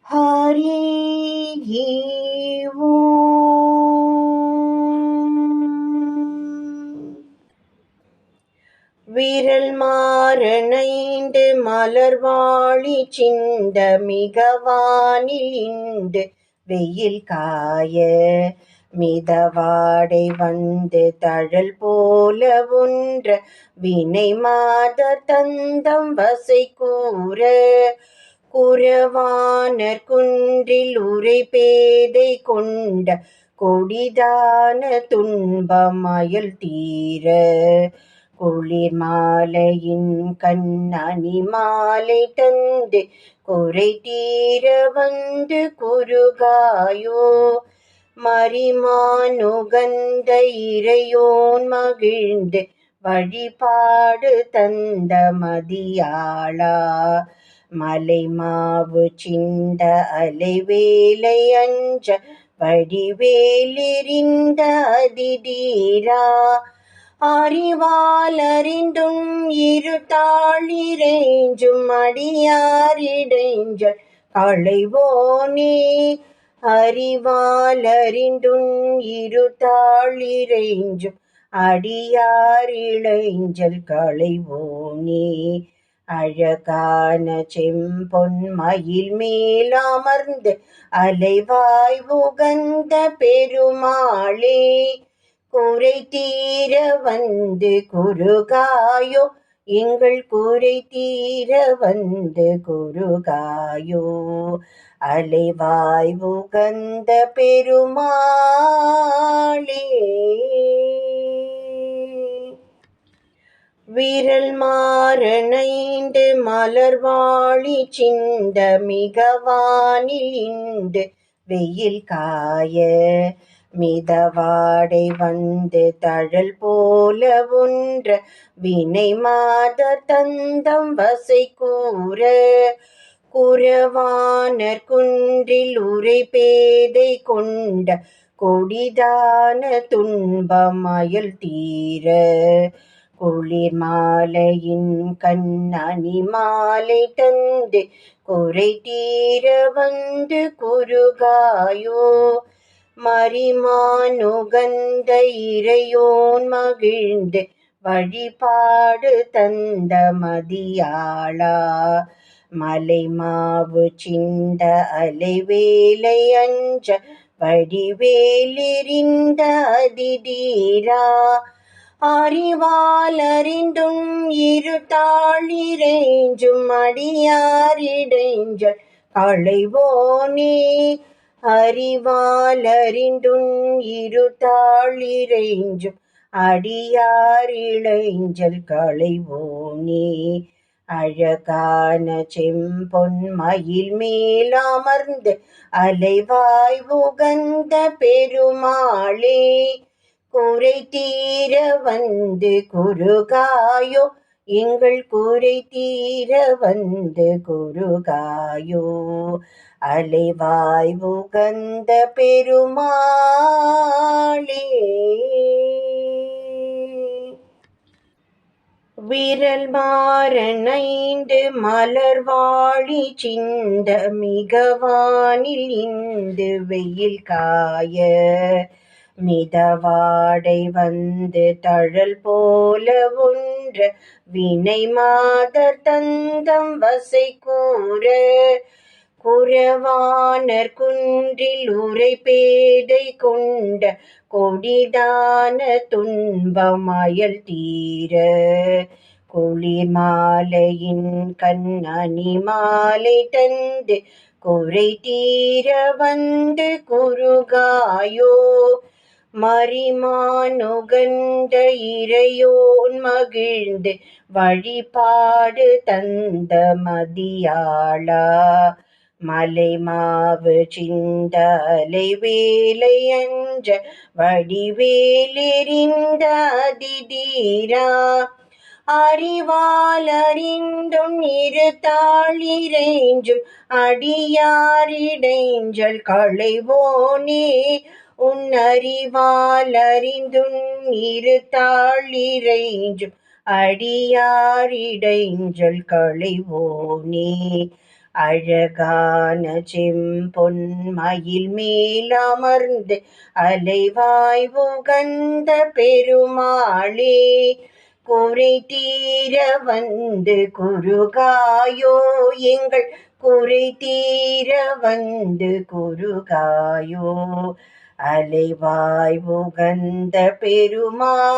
ஹரி விரல் மாறனைந்து மலர்வாழி சிந்த மிகவானில் இண்டு வெயில் காய மிதவாடை வந்து தழல் போல ஒன்ற வினை மாதர் தந்தம் வசை கூற குரவானர் குன்றில் உரை பேதை கொண்ட கொடிதான துன்பமயல் தீர குளிர் மாலையின் கண்ணணி மாலை தந்து குறை தீர வந்து குறுகாயோ மரிமானுகந்த இறையோன் மகிழ்ந்து வழிபாடு தந்த மதியாளா மலை மாவு சிந்த அலைவேலை அஞ்ச வடிவேலிரிந்த அதிதீரா அறிவாலறிந்தும் இருத்தாளிரேஞ்சும் அடியாரிடைஞ்சல் களைவோனே அறிவாலறிந்தும் இருத்தாளிரேஞ்சும் அடியாரிழைஞ்சல் களைவோனே அழகான செம்பொன் மயில் மேலமர்ந்து அலைவாய் உகந்த பெருமாளே குறை தீர வந்து குறுகாயோ எங்கள் குறை தீர வந்து குறுகாயோ அலைவாய் உகந்த பெருமாளே விரல் மாறனைந்து மலர்வாழி சிந்த மிகவானில் இண்டு வெயில் காய மிதவாடை வந்து தழல் போல ஒன்ற வினை மாதர் தந்தம் வசை கூற குரவானர் குன்றில் உரை பேதை கொண்ட கொடிதான துன்பமயல் தீர குளிர் மாலையின் கண்ணணி மாலை தந்து குறை தீர வந்து குறுகாயோ மரிமானுகந்த இறையோன் மகிழ்ந்து வழிபாடு தந்த மதியாளா மலை மாவு சிந்த அலைவேலை அஞ்ச வடிவேலிரிந்த அதிதீரா அறிவாலறிந்தும் இருத்தாளிரேஞ்சும் அடியாரிடைஞ்சல் களைவோனே அறிவாலறிந்தும் இருத்தாளிரேஞ்சும் அடியாரிழைஞ்சல் களைவோனே அழகான செம்பொன் மயில் மேலமர்ந்து அலைவாய் உகந்த பெருமாளே குறை தீர வந்து குறுகாயோ எங்கள் குறை தீர வந்து குறுகாயோ அலைவாய் உகந்த பெருமாளே விரல் மாறனைந்து மலர்வாழி சிந்த மிகவானில் இந்து வெயில் காய மிதவாடை வந்து தழல் போல ஒன்ற வினை மாதர் தந்தம் வசை கூற குரவானர் குன்றில் உரை பேதை கொண்ட கொடிதான துன்பமயல் தீர குளிர் மாலையின் கண்ணணி மாலை தந்து குறை தீர வந்து குறுகாயோ மரிமானுகந்த இறையோன் மகிழ்ந்து வழிபாடு தந்த மதியாளா மலை மாவு சிந்த அலைவேலை அஞ்ச வடிவேலிரிந்த அதிதீரா அறிவாலறிந்தும் இருத்தாளிரேஞ்சும் அடியாரிடைஞ்சல் களைவோனே உன் அறிவாலறிந்தும் இருத்தாளிரேஞ்சும் அடியாரிடைஞ்சல் களைவோனே அழகான செம்பொன்மயில் மேலமர்ந்து அலைவாய் உகந்த பெருமாளே, குறை தீர வந்து குருகாயோ, எங்கள் குறை தீர வந்து குருகாயோ, அலைவாய் உகந்த பெருமாளே.